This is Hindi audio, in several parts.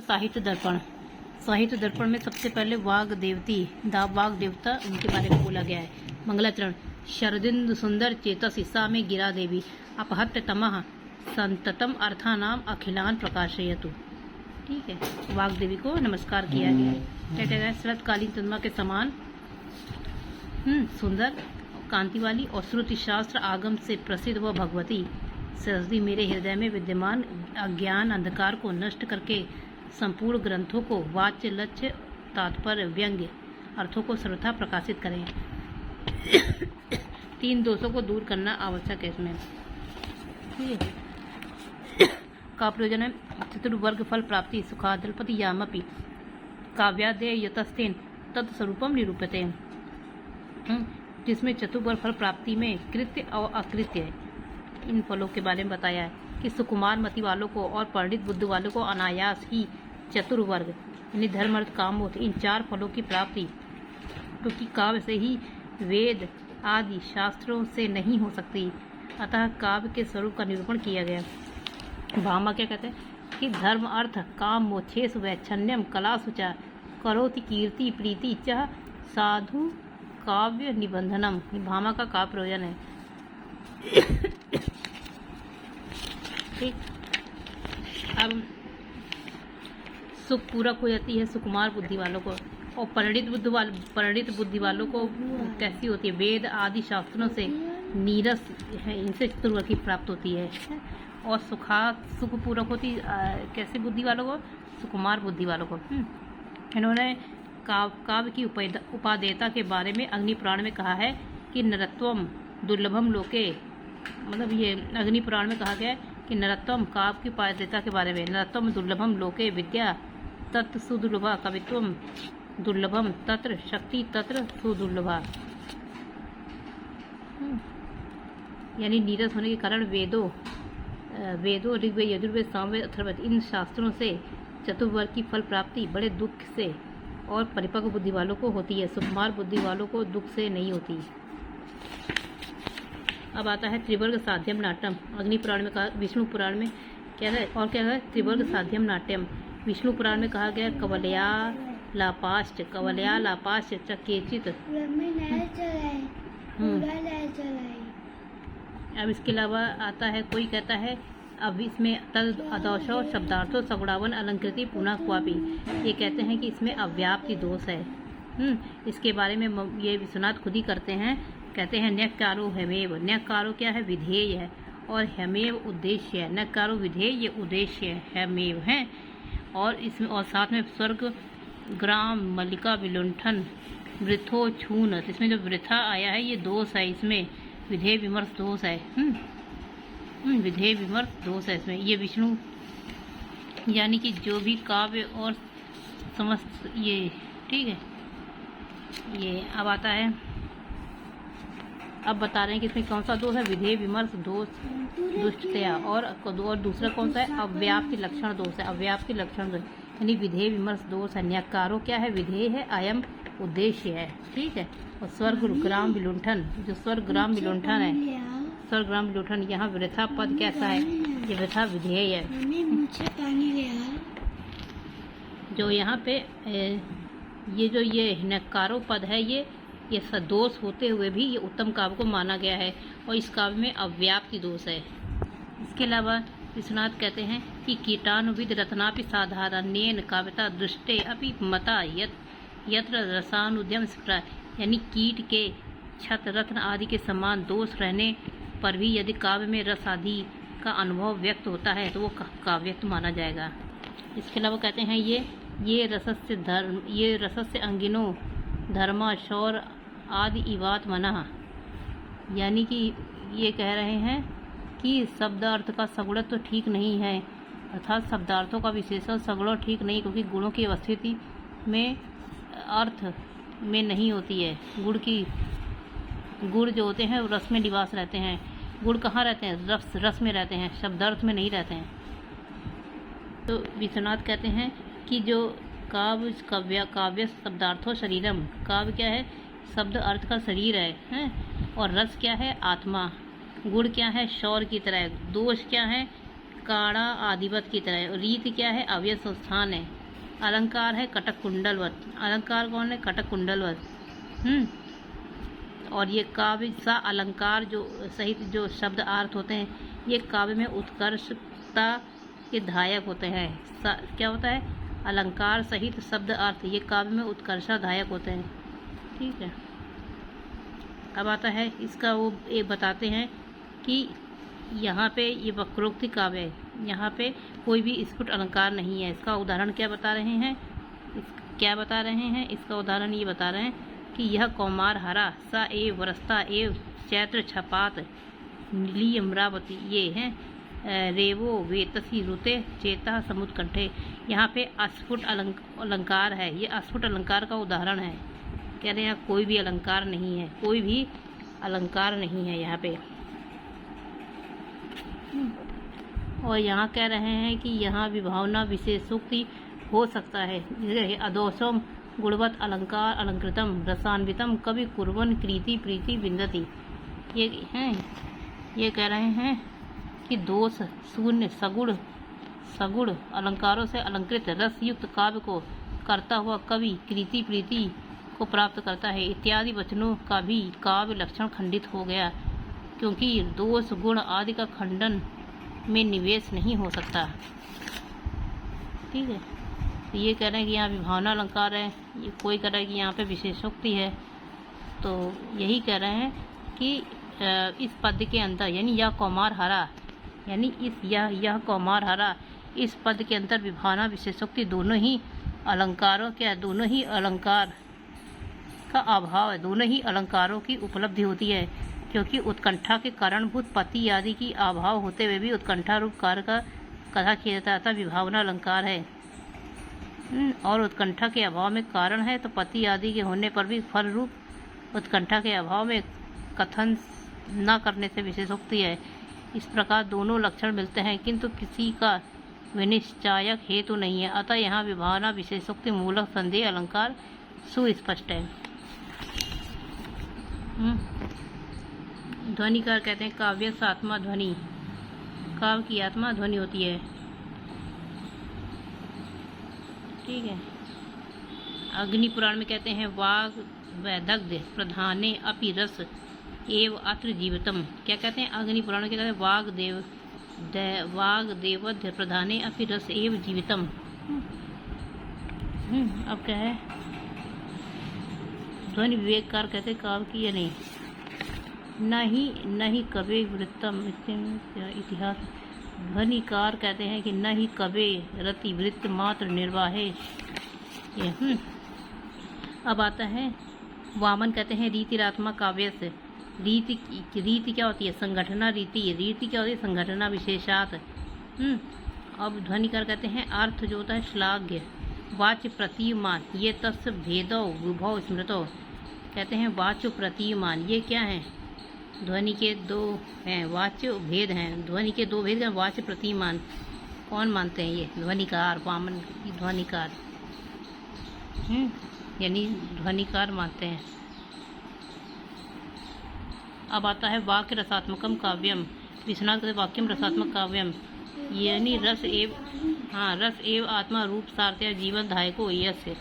साहित्य दर्पण। साहित्य दर्पण में सबसे पहले वाग देवता उनके बारे में बोला गया है। मंगलाचरण। शरदिंदु सुंदर चेतस ईसा में गिरा देवी अपहत्य तमः संततम अर्थानाम अखिलान प्रकाशयतु। ठीक है, वाग देवी को नमस्कार किया गया है। कहते हैं शरतकालीन चंद्रमा के समान सुंदर कांति वाली और श्रुति शास्त्र आगम से प्रसिद्ध व भगवती सरस्वती मेरे हृदय में विद्यमान अज्ञान अंधकार को नष्ट करके संपूर्ण ग्रंथों को वाच्य लक्ष्य तात्पर्य व्यंग्य अर्थों को सर्वथा प्रकाशित करें। 3 दोषों को दूर करना आवश्यक है इसमें। ठीक है, का प्रयोजन है चतुर्वर्ग फल प्राप्ति सुखादलपति यामपि काव्यादय यतस्तेन तत्स्वरूपम निरूपते। जिसमें चतुर्वर्ग फल प्राप्ति में कृत्य और अकृत्य इन फलों के बारे में बताया है कि सुकुमार मति वालों को और पंडित बुद्धि वालों को अनायास ही चतुर्वर्ग यानी धर्म अर्थ काम मोक्ष इन 4 फलों की प्राप्ति क्योंकि काव्य से ही वेद आदि शास्त्रों से नहीं हो सकती। अतः काव्य के स्वरूप का निरूपण किया गया। भामा क्या कहते हैं कि धर्म अर्थ काम मोक्षेषु वैच्छन्यम कला सुचा करोति कीर्ति प्रीति च साधु काव्य निबंधनम। भामा का काव्य प्रयोजन है। ठीक, अब सुख पूरक हो जाती है सुकुमार बुद्धि वालों को और पंडित बुद्धि वालों को कैसी होती है वेद आदि शास्त्रों से नीरस है इनसे चतुर्वर्ग की प्राप्त होती है। और सुख पूरक होती कैसे बुद्धि वालों को सुकुमार बुद्धि वालों को। इन्होंने काव्य की उपादेयता के बारे में अग्नि पुराण में कहा है कि नरत्वम दुर्लभम लोके, मतलब ये अग्नि पुराण में कहा गया है कि नरत्वम काव्य की उपादेयता के बारे में नरत्वम दुर्लभम लोके विद्या तत् सुदुर्लभा कवित्वम दुर्लभम तत्र शक्ति तत्र सुदुर्लभा। यानी नीरस होने के कारण वेदों ऋग्वेद यजुर्वेद सामवेद अथर्ववेद इन शास्त्रों से चतुर्वर्ग की फल प्राप्ति बड़े दुख से और परिपक्व बुद्धि वालों को होती है, सुकुमार बुद्धि वालों को दुख से नहीं होती। अब आता है त्रिवर्ग साध्यम नाट्यम। अग्नि पुराण में कहा, विष्णु पुराण में क्या है और क्या है त्रिवर्ग साध्यम नाट्यम। विष्णु पुराण में कहा गया कवलया लापाश्च च केचित। अब इसके अलावा आता है कोई कहता है अब इसमें तद अदौशो शब्दार्थो सगुणावन अलंकृति पुनः क्वापी। ये कहते हैं कि इसमें अव्याप्ति दोष है। इसके बारे में ये विश्वनाथ खुद ही करते हैं, कहते हैं न्यक्कारो हेमेव। न्यक्कारो क्या है विधेय है और हेमेव उद्देश्य है। न्यक्कारो विधेय ये उद्देश्य हेमेव है। और इसमें और साथ में स्वर्ग ग्राम मल्लिका विलुंठन वृथो छून। इसमें जो वृथा आया है ये दोष है, इसमें विधेय विमर्श दोष है। विधेय विमर्श दोष है इसमें। ये विष्णु यानी कि जो भी काव्य और समस्त ये ठीक है। ये अब आता है, अब बता रहे हैं कि इसमें कौन सा दोष है विधेय विमर्श दोष दुष्टतया और दूसरा कौन सा है अव्याप्ति लक्षण दोष है। अव्याप्ति लक्षण दोष यानी विधेय विमर्श दोष है। न्यक्कारो क्या है विधेय है, अयम उद्देश्य है। ठीक है, और स्वर्ग ग्राम विलुंठन जो स्वर्ग ग्राम विलुंठन है, स्वर्ग ग्राम विलुंठन यहाँ वृथा पद कैसा है ये वृथा विधेय है। जो यहाँ पे ये जो ये न्यक्कारो पद है ये सदोष होते हुए भी ये उत्तम काव्य को माना गया है और इस काव्य में अव्याप्ति दोष है। इसके अलावा विश्वनाथ कहते हैं कि कीटाणुविद रत्नापि साधारणेन काव्यता दृष्टे अपि मता यत्र रसानुद्यम स्फुटा। यानी कीट के छत रत्न आदि के समान दोष रहने पर भी यदि काव्य में रस आदि का अनुभव व्यक्त होता है तो वो काव्यक्त माना जाएगा। इसके अलावा कहते हैं ये रसस्य अंगिनो धर्मा शौर आदि इवात मना। यानी कि ये कह रहे हैं कि शब्द अर्थ का सगुण तो ठीक नहीं है, अर्थात शब्दार्थों का विशेषण सगुण ठीक नहीं क्योंकि गुणों की अवस्थिति में अर्थ में नहीं होती है। गुण जो होते हैं वो रस में निवास रहते हैं। गुण कहाँ रहते हैं रस में रहते हैं, शब्दार्थ में नहीं रहते हैं। तो विश्वनाथ कहते हैं कि जो काव्य शब्दार्थो शरीरम। काव्य क्या है शब्द अर्थ का शरीर है और रस क्या है आत्मा। गुण क्या है शौर की तरह, दोष क्या है काड़ा आदिवत की तरह। रीति क्या है? अव्यय संस्थान है। अलंकार है कटक कुंडलवत। अलंकार कौन है? कटक कुंडलवत। और ये काव्य सा अलंकार जो सहित जो शब्द अर्थ होते हैं, ये काव्य में उत्कर्षता के धायक होते हैं। क्या होता है? अलंकार सहित शब्द अर्थ ये काव्य में उत्कर्षाधायक होते हैं। ठीक है। अब आता है इसका वो एक बताते हैं कि यहाँ पे ये वक्रोक्ति काव्य है, यहाँ पे कोई भी स्फुट अलंकार नहीं है। इसका उदाहरण क्या बता रहे हैं? इसका उदाहरण ये बता रहे हैं कि यह कौमार हरा सा एव वरस्ता एव चैत्र छपात नीली अमरावती, ये हैं रेवो वेतसी रुते चेता समुत्कंठे। यहाँ पे अस्फुट अलंकार है, ये अस्फुट अलंकार का उदाहरण है। कह रहे हैं कोई भी अलंकार नहीं है, कोई भी अलंकार नहीं है यहाँ पे। और यहाँ कह रहे हैं कि यहाँ विभावना विशेषोक्ति हो सकता है। जैसे अदोषम गुणवत अलंकार अलंकृतम रसान्वितम कवि कुर्वन कृति प्रीति विन्दति। ये कह रहे हैं कि दोष शून्य सगुण अलंकारों से अलंकृत रस युक्त काव्य को करता हुआ कवि कृति प्रीति को प्राप्त करता है। इत्यादि वचनों का भी काव्य लक्षण खंडित हो गया, क्योंकि दोष गुण आदि का खंडन में निवेश नहीं हो सकता। ठीक है। तो ये कह रहे हैं कि यहाँ विभावना अलंकार है, ये कोई कह रहा है कि यहाँ पे विशेषोक्ति है। तो यही कह रहे हैं कि इस पद के अंदर यानी यह कौमार हरा, यानी यह कौमार हरा, इस पद के अंदर विभावना विशेषोक्ति दोनों ही अलंकारों दोनों ही अलंकार का अभाव है, दोनों ही अलंकारों की उपलब्धि होती है, क्योंकि उत्कंठा के कारणभूत पति आदि की अभाव होते हुए भी उत्कंठा रूप कार्य का कथा किया जाता है, विभावना अलंकार है। और उत्कंठा के अभाव में कारण है, तो पति आदि के होने पर भी फल रूप उत्कंठा के अभाव में कथन न करने से विशेषोक्ति है। इस प्रकार दोनों लक्षण मिलते हैं, किंतु किसी का विनिश्चायक हेतु नहीं है। अतः यहाँ विभावना विशेषोक्ति मूलक संदेह अलंकार सुस्पष्ट है। ध्वनिकार कहते हैं काव्य आत्मा ध्वनि, काव्य की आत्मा ध्वनि होती है। ठीक है। अग्नि पुराण में कहते हैं वाग वैदग्ध प्रधाने अपि रस एव अत्र जीवितम। क्या कहते हैं? अग्नि पुराण में क्या कहते हैं? वाग देवध्य प्रधाने अपि रस एव जीवितम। अब क्या है? ध्वनि विवेककार कहते हैं काव्य की या नहीं कवे वृत्तम इतिहास। ध्वनिकार कहते हैं कि न ही कवे रति वृत्त मात्र निर्वाहे। अब आता है वामन कहते हैं रीतिरात्मा काव्य से। रीति क्या होती है? संगठना रीति। रीति क्या होती है? संगठना विशेषात। अब ध्वनिकार कहते हैं अर्थ जो होता है श्लाघ्य वाच्य प्रतीयमान, ये तस्य भेदो विभव स्मृतो। कहते हैं वाच्य प्रतीयमान, ये क्या है? ध्वनि के दो हैं, वाच्य भेद हैं। ध्वनि के दो भेद हैं, वाच्य प्रतीयमान। कौन मानते हैं? ये ध्वनिकार, वामन ध्वनिकार यानी ध्वनिकार मानते हैं। अब आता है वाक्य रसात्मकम काव्यम। विश्वनाथ कहते वाक्यम रसात्मक काव्यम, यानी रस एव आत्मा रूप सार्थ्य जीवन धायको यस्य।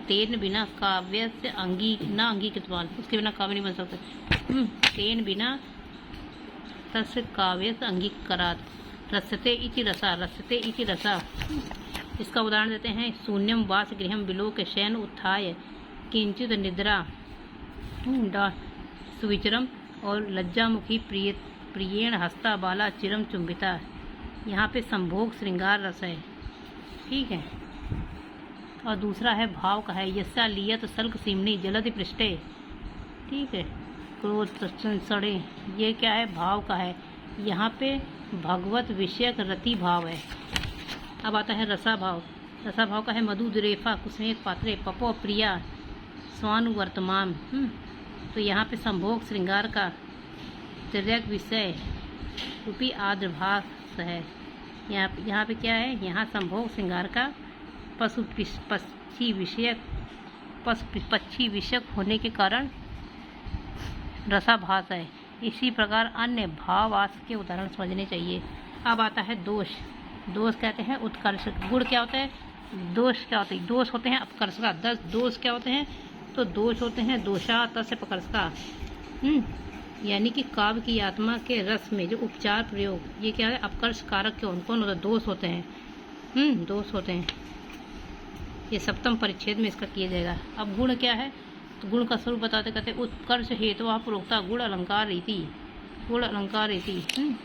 तेन बिना काव्य से अंगीकृतवान, उसके बिना काव्य नहीं बन सकते। तेन बिना तस्य काव्य से अंगीकारात रसते इति रसा। इसका उदाहरण देते हैं शून्यम वास गृहम विलोक शयन उत्थाय किंचित निद्रा सुविचरम और लज्जामुखी प्रियेण हस्ता बाला चिरम चुंबिता। यहाँ पे संभोग श्रृंगार रस है। ठीक है। और दूसरा है भाव का है यस्या लियत सल्क सिमनी जलधि पृष्ठे। ठीक है। क्रोध सड़े, ये क्या है? भाव का है। यहाँ पे भगवत विषयक रति भाव है। अब आता है रसा भाव। रसा भाव का है मधु दुरेफा कुसमेत पात्रे पपो प्रिया स्वानुवर्तमान। तो यहाँ पे संभोग श्रृंगार का तिर्यक विषय रूपी आद्रभास है। यहाँ पे क्या है? यहाँ संभोग श्रृंगार का पक्षी विषयक होने के कारण रसाभास है। इसी प्रकार अन्य भावास के उदाहरण समझने चाहिए। अब आता है दोष। दोष कहते हैं उत्कर्ष। गुण क्या होता है, दोष क्या होते हैं, दोष होते हैं अपकर्ष का। 10 दोष क्या होते हैं, तो दोष होते हैं दोषा तस्य प्रकर्ष का। यानी कि काव्य की आत्मा के रस में जो उपचार प्रयोग, ये क्या है, अपकर्ष कारक के कौन होता है, दोष होते हैं। दोष होते हैं। ये सप्तम परिच्छेद में इसका किया जाएगा। अब गुण क्या है, तो गुण का स्वरूप बताते कहते उत्कर्ष हेतु प्रोक्ता गुण अलंकार रीति। गुण अलंकार रीति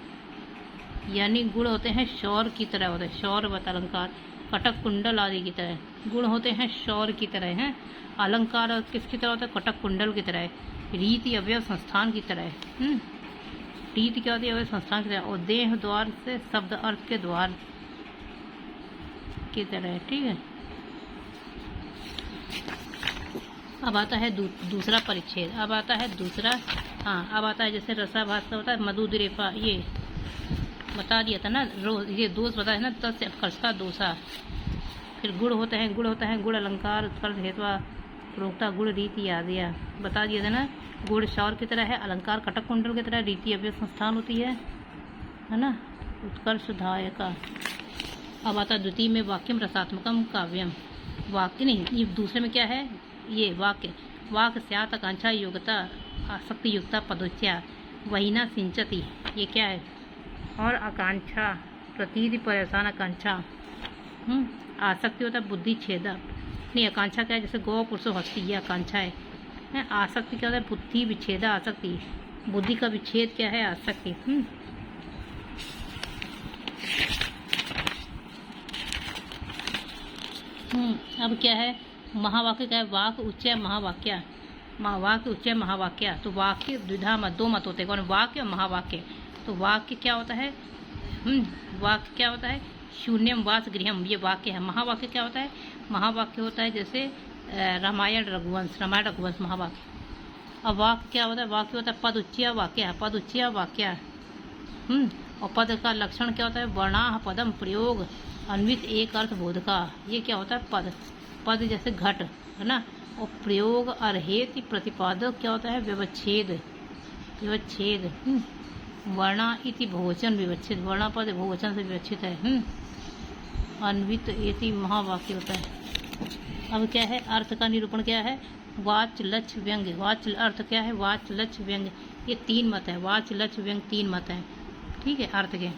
यानी गुण होते हैं शौर की तरह होते हैं, शौरवत अलंकार, कटक कुंडल आदि की तरह। गुण होते हैं शौर की तरह हैं। अलंकार किसकी तरह होता है, कटक कुंडल की तरह। रीति अवयव संस्थान की तरह। रीति क्या होती है, अवयव संस्थान की तरह। और देह द्वार से शब्द अर्थ के द्वार की तरह। ठीक है। अब आता है दूसरा परिच्छेद। अब आता है दूसरा, अब आता है जैसे रसाभास का होता है मधुद्रेफा, ये बता दिया था ना, ये दोष बताया ना, तस्य अपकर्ष का दोषा। फिर गुण होते हैं, गुण होता है गुण अलंकार उत्कर्ष हेतु प्रोक्ता गुण रीति आदि बता दिया था ना। गुण शौर की तरह है, अलंकार कटक कुंडल की तरह, रीति अवयव संस्थान होती है ना, उत्कर्ष धायका। अब आता द्वितीय में वाक्यम रसात्मकम काव्यम। वाक्य नहीं, ये दूसरे में क्या है, ये वाक्य। वाक्य स्यात् आकांक्षा योग्यता आसक्ति युक्ता पदोच्या वही ना सिंचती, ये क्या है, और आकांक्षा प्रतीति परेशान आकांक्षा। आसक्ति होता है बुद्धि छेदा, नहीं आकांक्षा क्या है, जैसे गौ पुरुषो हस्ती, ये आकांक्षा है। आसक्ति क्या होता है, बुद्धि विच्छेदा आसक्ति, बुद्धि का विच्छेद क्या है, आसक्ति। अब क्या है, महावाक्य क्या है, वाक्य उच्चय महावाक्य। वाक्य उच्चय महावाक्य। तो वाक्य द्विधा मत, दो मत होते हैं, कौन, वाक्य और महावाक्य। तो वाक्य क्या होता है, वाक्य क्या होता है, शून्यम वास गृहम, ये वाक्य है। महावाक्य क्या होता है, महावाक्य होता है जैसे रामायण रघुवंश, रामायण रघुवंश महावाक्य। अब वाक्य क्या होता है, वाक्य होता है पद उच्चय वाक्य, पद उच्चय वाक्य। और पद का लक्षण क्या होता है, वर्णाह पदम प्रयोग अन्वित एक अर्थ बोध का, ये क्या होता है पद। पद जैसे घट है ना, और प्रयोग अर्हेति प्रतिपादक क्या होता है, व्यवच्छेद, व्यवच्छेद। वर्णा इति बहुवचन विवच्छेद, वर्णा पद बहुवचन से विवच्छित है। अन्वित एति महावाक्य होता है। अब क्या है, अर्थ का निरूपण क्या है, वाच लक्ष्य व्यंग्य। वाच अर्थ क्या है, वाच लक्ष्य व्यंग्य, ये 3 मत है, वाच लक्ष्य व्यंग्य 3 मत है। ठीक है, अर्थ के।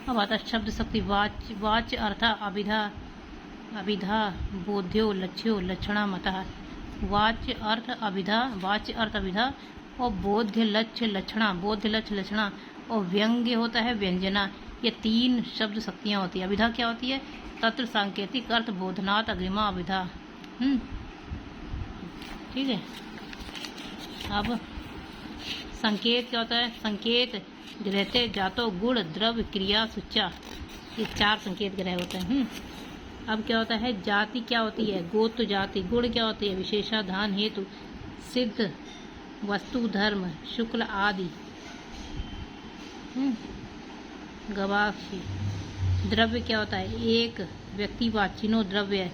अब आता शब्द शक्ति। वाच, वाच अर्थ अभिधा, अभिधा बोध्यो लक्ष्यो लक्षणा मतः। वाच अर्थ अभिधा, वाच अर्थ अभिधा, और बोध्य लक्ष्य लक्षणा, बोध्य लक्ष्य लक्षणा, और व्यंग्य होता है व्यंजना। ये 3 शब्द शक्तियाँ होती है। अभिधा क्या होती है, तत्र सांकेतिक अर्थ बोधनात् अग्रिमा अभिधा। ठीक है। अब संकेत क्या होता है, संकेत रहते जातो गुण द्रव्य क्रिया सुच्चा, ये 4 संकेत ग्रह होते हैं। अब क्या होता है, जाति क्या होती है, गोत्र जाति। गुण क्या होती है, विशेषाधान हेतु सिद्ध वस्तु धर्म शुक्ल आदि। गवाक्षी। द्रव्य क्या होता है, एक व्यक्ति वाचिनो द्रव्य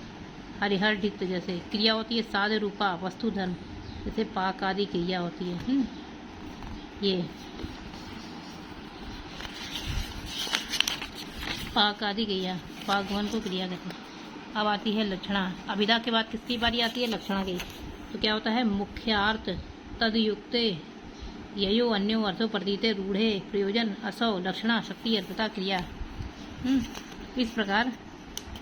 हरिहर ढित, जैसे क्रिया होती है साध रूपा वस्तु धर्म, जैसे पाक आदि क्रिया होती है। ये पाक आदि क्रिया, पाकवन को क्रिया कहते हैं। अब आती है लक्षणा। अभिधा के बाद किसकी बारी आती है, लक्षणा की। तो क्या होता है, मुख्यार्थ तदयुक्ते ययो अन्यो अर्थो प्रतीते रूढ़े प्रयोजन असौ लक्षणा शक्ति अर्पिता क्रिया। इस प्रकार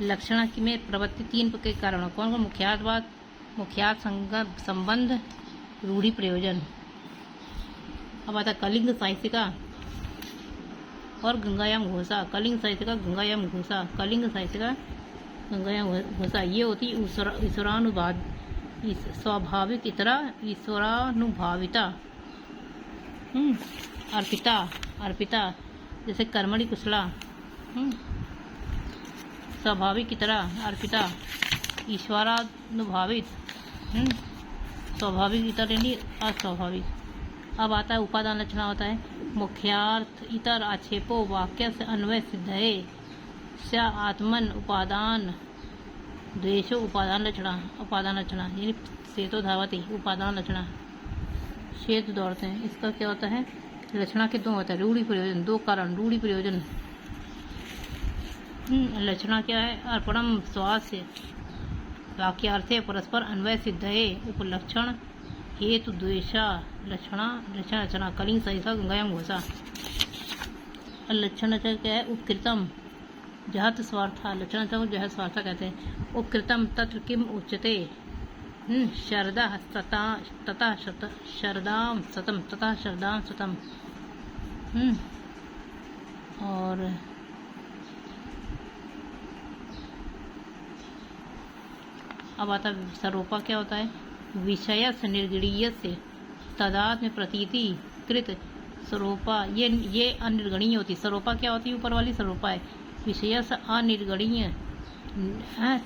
लक्षणा की में प्रवृत्ति 3 के कारण, कौन कौन, मुख्यार्थवाद, मुख्यार्थ संबंध, रूढ़ी प्रयोजन। अब आता कलिंग साहित्य का और गंगायाम घोषा। कलिंग साहित्य का गंगायाम घोषा, कलिंग साहित्य का गंगायाम घोषा। ये होती ईश्वरानुवाद, स्वाभाविक इतरा ईश्वरानुभाविता। अर्पिता, अर्पिता जैसे कर्मणि कुशला। स्वाभाविक इतरा अर्पिता, ईश्वरानुभावित। स्वाभाविक इतर यानी अस्वाभाविक। अब आता है उपादान लक्षण होता है, मुख्यार्थ इतर आक्षेपो वाक्य से अन्वय सिद्ध है, स आत्मन उपादान द्वेषो उपादान लक्षणा। उपादान लक्षणा यानी सेतो धावती, उपादान लक्षणा, श्वेत दौड़ते हैं। इसका क्या होता है, लक्षणा के दो होता है, रूढ़ि प्रयोजन, दो कारण, रूढ़ि प्रयोजन। लक्षणा क्या है? अर्पणम स्वास्य, वाक्यार्थे परस्पर अन्वय सिद्ध है। उपलक्षण हेतु द्वेषा, लक्षणा लक्षण रचना, कलिंग सहिता गयम घोषा। लक्षण क्या है? उपकृतम जहत स्वार्था, लक्षण को जहत स्वार्था कहते हैं। उपकृतम तत्र किम उच्यते? शरदा तथा शरदाम सतम, तथा शरदाम सतम। और अब आता सरोपा क्या होता है? विषय से निर्गणीय से तदात्म प्रतीति कृत सरोपा, ये अनिर्गणीय होती। सरोपा क्या होती है? ऊपर वाली सरोपा है। विषय से अनिर्गणीय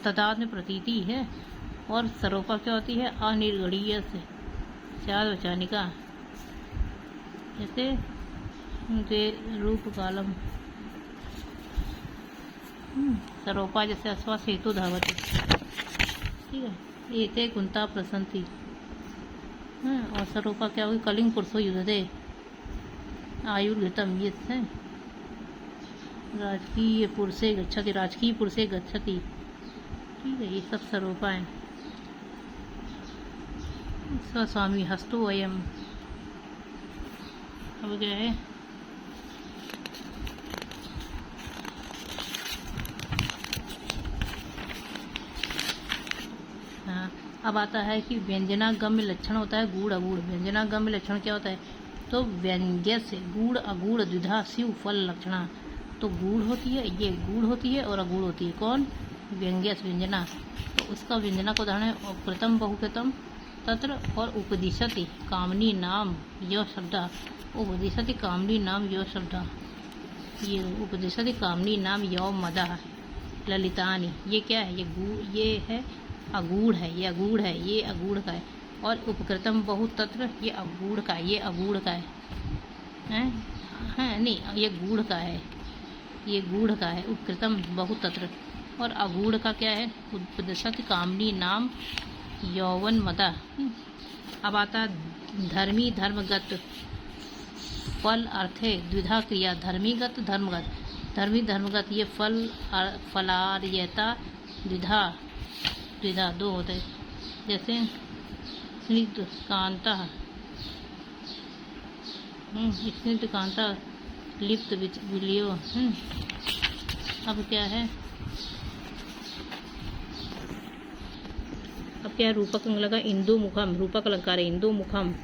तदात्म प्रतीति है, और सरोपा क्या होती है? अनिर्गणीय से चार वचानिका, जैसे रूप कालम। सरोपा जैसे अश्वा सेतु धावती, ठीक है। एते कुंता प्रसन्ति। और सरोपा क्या होगी? कलिंग पुरुषो युद्धते आयुर्घृतम, ये है राजकीय पुरुषे गच्छति, राजकीय पुरुषे गच्छति, ठीक है। ये सब सरोपा है। स्वस्वामी हस्तो अयम। अब क्या है? हाँ, अब आता है कि व्यंजनागम्य लक्षण होता है गूढ़ अगूढ़। व्यंजनागम्य लक्षण क्या होता है? तो व्यंग्य से गूढ़ अगूढ़ द्विधा शिव फल लक्षणा। तो गूढ़ होती है, ये गूढ़ होती है और अगूढ़ होती है। कौन? व्यंग्य व्यंजना। तो उसका व्यंजना का उदाहरण है कृतम बहुकृतम तत्र, और उपदिशति कामनी नाम यह शब्द। उपदिशति कामनी नाम यह शब्द, ये उपदिशति कामनी नाम यौ मदा ललितानी। ये क्या है? ये है अगूढ़ है, ये अगूढ़ है, ये अगूढ़ का है। और उपकृतम बहुतत्र, ये अगूढ़ का है, ये अगूढ़ का है, नहीं, ये गूढ़ का है, ये गूढ़ का है। उपकृतम बहुतत्र। और अगूढ़ का क्या है? उपदिशति कामनी नाम यौवन मदा। अब आता धर्मी धर्मगत फल अर्थे द्विधा क्रिया, धर्मीगत धर्मगत। धर्मी धर्मगत ये फल फलार्यता द्विधा, द्विधा दो होते हैं। जैसे स्निग्ध कांता, स्निग्ध कांता लिप्त विलियो। अब क्या है? अब क्या है? रूपक लगा इंदु मुखम, रूपक अलंकार है इंदु मुखम।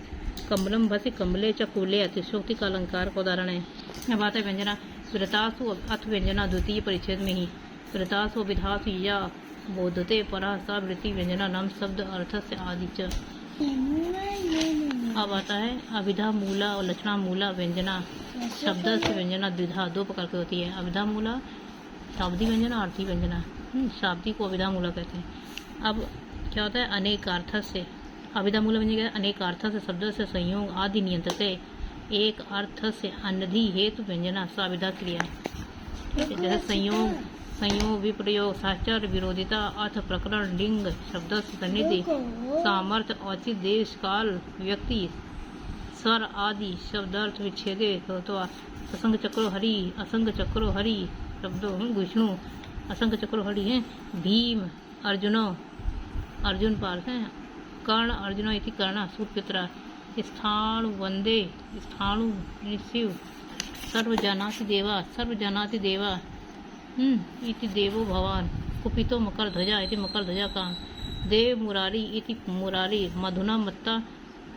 कमलम भसी कमले च कुले, अतिशोक्ति का अलंकार का उदाहरण है। अब आता है व्यंजना। वृतासु अथ व्यंजना द्वितीय परिच्छेद में ही। वृतासु विधासु या बोधते परा सा वृत्ति व्यंजना नाम शब्द अर्थ से आदि च। अब आता है अभिधा मूला और लक्षणा मूला व्यंजना। शब्द से व्यंजना द्विधा दो प्रकार की होती है। अभिधा मूला शाब्दिक व्यंजना, अर्थी व्यंजना। शाब्दिक को अभिधा मूला कहते हैं। अब क्या होता है? अनेक अर्थ से अभिधा मूला व्यंजना अनेक अर्थ से शब्द से संयोग आदि नियंत्रित है। एक अर्थ से अनधि हेतु व्यंजना साविधा क्रिया, जैसे संयोग विप्रयोग साचर विरोधिता अर्थ प्रकरण लिंग शब्द सन्निधि सामर्थ्य औचित देश काल व्यक्ति स्वर आदि शब्दार्थ विच्छेदे असंग चक्रो हरि, असंग चक्रो हरि शब्दों विष्णु, असंग चक्रो हरि है। भीम अर्जुनो, अर्जुन पार्थ है। कर्ण अर्जुनो इति कर्ण सूर्यपुत्र। स्थाणु वंदे, स्थाणु शिव। सर्वजानाति देवा, सर्वजानाति देवा इति देवो भवान। कुपितो मकर ध्वजा इति मकर ध्वजा का। देव मुरारी इति मुरारी। मधुना मत्ता,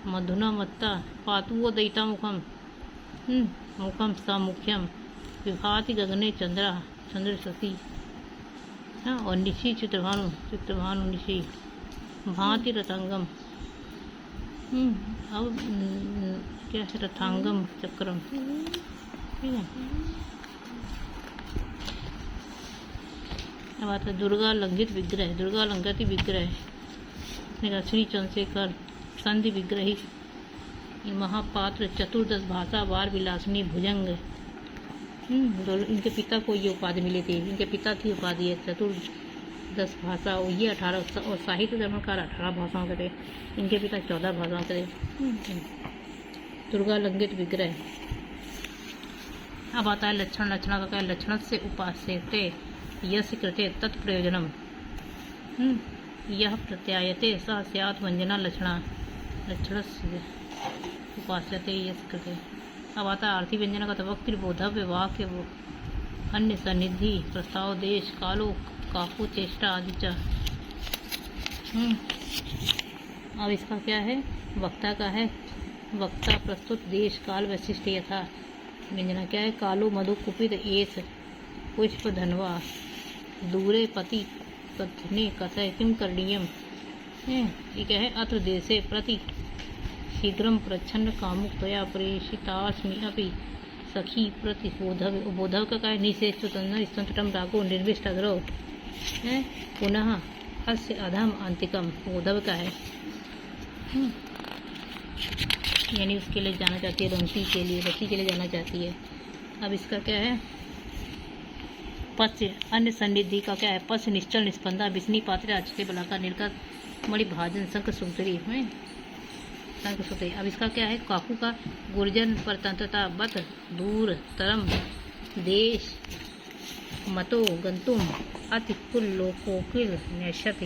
मधुना मत्ता। पातुओ दयिता मुखम, मुखम स मुख्यम। विभाति गगने चंद्रा, चंद्र शशि। और निशि चित्रभानु, चित्रभानु निशि। भांति रथांगम। अब क्या है? रथांगम चक्रम, ठीक है। अब आता है दुर्गा लंघित विग्रह, दुर्गा लंघित विग्रह। श्री चंद्रशेखर संधि विग्रही। महापात्र चतुर्दश भाषा वार विलासनी भुजंग। इनके पिता को ये उपाधि मिली थी। इनके पिता की उपाधि है चतुर्दश भाषा, ये 18 और साहित्य धर्मकार 18 भाषाओं के थे। इनके पिता 14 भाषाओं के थे। दुर्गा लंघित विग्रह। अब आता है लक्षण। लक्षण का क्या है? लक्षण से उपास्यते यस्य कृते तत्प्रयोजनम। यह प्रत्यायते स स्यात् व्यंजना लक्षणा। लक्षण से उपास्यते यस्य कृते। अब आता है आर्थी व्यंजन का तवक्ति बोधव्य वाक्य अन्य सन्निधि प्रस्ताव देश कालो काकु चेष्टा आदि च। अब इसका क्या है? वक्ता का है। वक्ता प्रस्तुत देश काल वैशिष्ट यथा। व्यंजना क्या है? कालो मधु कुपित एस पुष्प धनवा दूरे पति कथने कथय किम करणीयम। ये क्या है? अत्र देशे प्रति शीघ्रम प्रच्छन्न कामुक त्वया प्रेषितास्मि अपि सखी प्रति बोधव। बोधव का है? निशेष स्वतंत्रम रागो निर्विष्ट अग्रव पुनः अस्य अधम अंतिकम। बोधव का है, यानी उसके लिए जाना चाहती है, रंती के लिए जाना चाहती है। अब इसका क्या है? पश्च अन्य सन्निधि का क्या है? पश्च निश्चल निस्पंदा विष्णि पात्र अक्षते बलाका निर्गत मणिभाजन शंख सुंदरी है शंख सुते। अब इसका क्या है? काकू का गुर्जन परतंत्रता बत दूर तरम देश मतो गंतुम अति कुल लोकोकिल नैशति।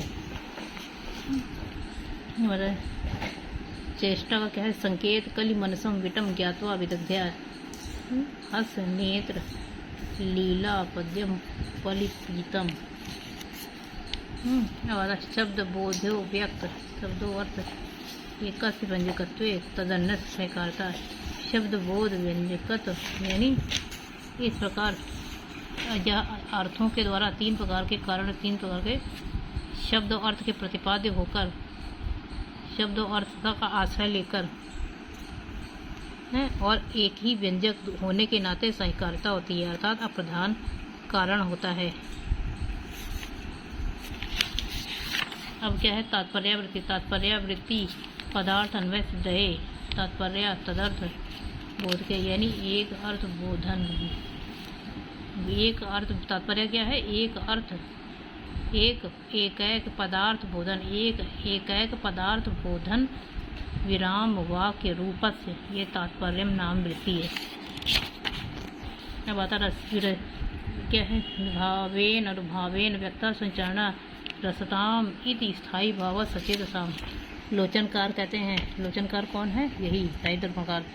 चेष्टा का क्या है? संकेत कलि मनसम विटम ज्ञात्वा विदग्ध्या हस नेत्र लीला पद्यम पलिपीतम। शब्द बोध्यो व्यक्त शब्दों अर्थ एक व्यंजकत्व तदन्य सहकारता। शब्द बोध व्यंजकत्व यानी इस प्रकार अर्थों के द्वारा तीन प्रकार के कारण, तीन प्रकार के शब्द और अर्थ के प्रतिपाद्य होकर शब्द और अर्थ का आश्रय लेकर है और एक ही व्यंजक होने के नाते सहकारिता होती है, अर्थात अप्रधान कारण होता है। अब क्या है? तात्पर्यावृत्ति। तात्पर्यावृत्ति पदार्थ अन्वय सिद्ध है। तात्पर्य तदर्थ बोध के, यानी एक अर्थ बोधन। एक अर्थ तात्पर्य क्या है? एक अर्थ एक पदार्थ बोधन। एक पदार्थ बोधन विराम वाक्य रूपस्य ये तात्पर्य नाम वृत्ति है। अब आता क्या है? भावेन अनुभावेन व्यक्ता संचरणा रसताम इति स्थायी भाव सचेतसाम। लोचनकार कहते हैं। लोचनकार कौन है? यही साहित्य धर्मकार।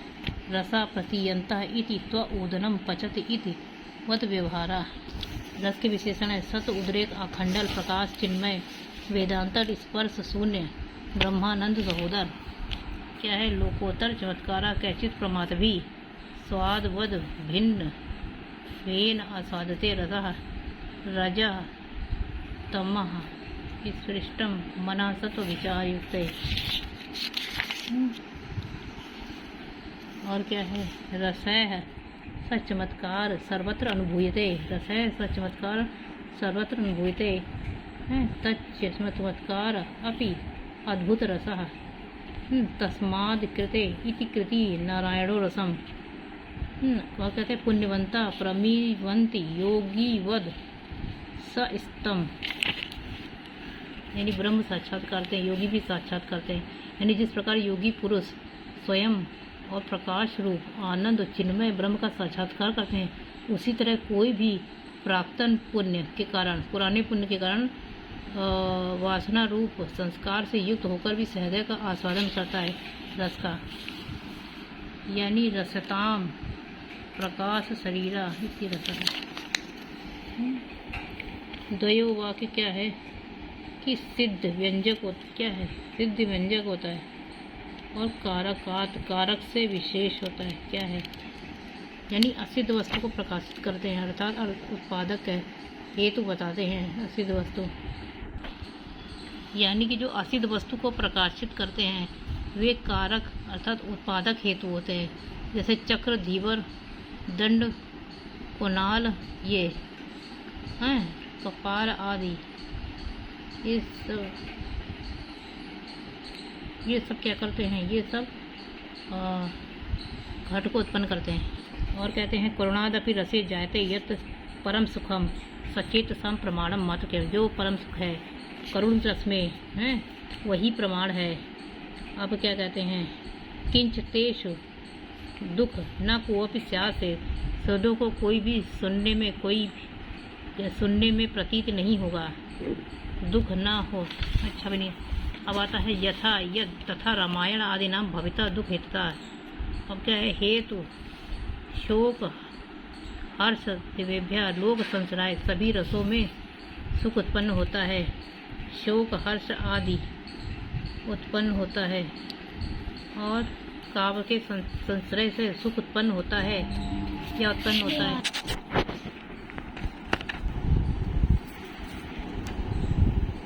रसा प्रतीयंता इति त्व उदनम पचति इति वत व्यवहारा। रस के विशेषण है सत उद्रेक अखंडल प्रकाश चिन्मय वेदांतर स्पर्श शून्य ब्रह्मानंद सहोदर। क्या है? लोकोत्तर चमत्कारा कैचित प्रमाद भी स्वादवद भिन्न वेन आस्वादते रसः रजः तमः सृष्टम मना सत्व विचार युक्त। और क्या है? रसः सचमत्कार सर्वत्र अनुभूयते। रसः सचमत्कार सर्वत्र अनुभूयते। तच्चमत्कार अपि अद्भुत रसः तस्माद् कृते इति कृति नारायणो रसम। वह कहते हैं पुण्यवंता प्रमीवंती योगी वद सस्तम, यानी ब्रह्म साक्षात करते हैं, योगी भी साक्षात करते हैं। यानी जिस प्रकार योगी पुरुष स्वयं और प्रकाश रूप आनंद चिन्मय ब्रह्म का साक्षात्कार करते हैं, उसी तरह कोई भी प्राक्तन पुण्य के कारण, पुराने पुण्य के कारण वासना रूप संस्कार से युक्त होकर भी सहृदय का आस्वादन करता है रस का। यानी रसताम प्रकाश शरीरा इति रसः। द्वयो वाक्य क्या है कि सिद्ध व्यंजक क्या है? सिद्ध व्यंजक होता है और कारक से विशेष होता है। क्या है? यानी असिद्ध वस्तु को प्रकाशित करते हैं, अर्थात उत्पादक है, हेतु बताते हैं असिद्ध वस्तु। यानी कि जो असिद्ध वस्तु को प्रकाशित करते हैं वे कारक अर्थात उत्पादक हेतु होते हैं, जैसे चक्र, धीवर, दंड, कुणाल, ये हैं कपार आदि। ये सब क्या करते हैं? ये सब घट को उत्पन्न करते हैं। और कहते हैं करुणादपि रसे जायते यत् परम सुखम सचेत सम प्रमाणम मात्र के। जो परम सुख है करुण रस में है वही प्रमाण है। अब क्या कहते हैं? किंच तेषु दुख न कोऽपि स्यात्, शब्दों को कोई भी सुनने में प्रतीत नहीं होगा, दुख ना हो। अच्छा बनिए। अब आता है यथा यद तथा रामायण आदि नाम भविता दुख हेतुता। अब क्या है? हेतु शोक हर्ष दिव्यभ्या लोक संसराय, सभी रसों में सुख उत्पन्न होता है, शोक हर्ष आदि उत्पन्न होता है, और काव्य के संश्रय से सुख उत्पन्न होता है या उत्पन्न होता है।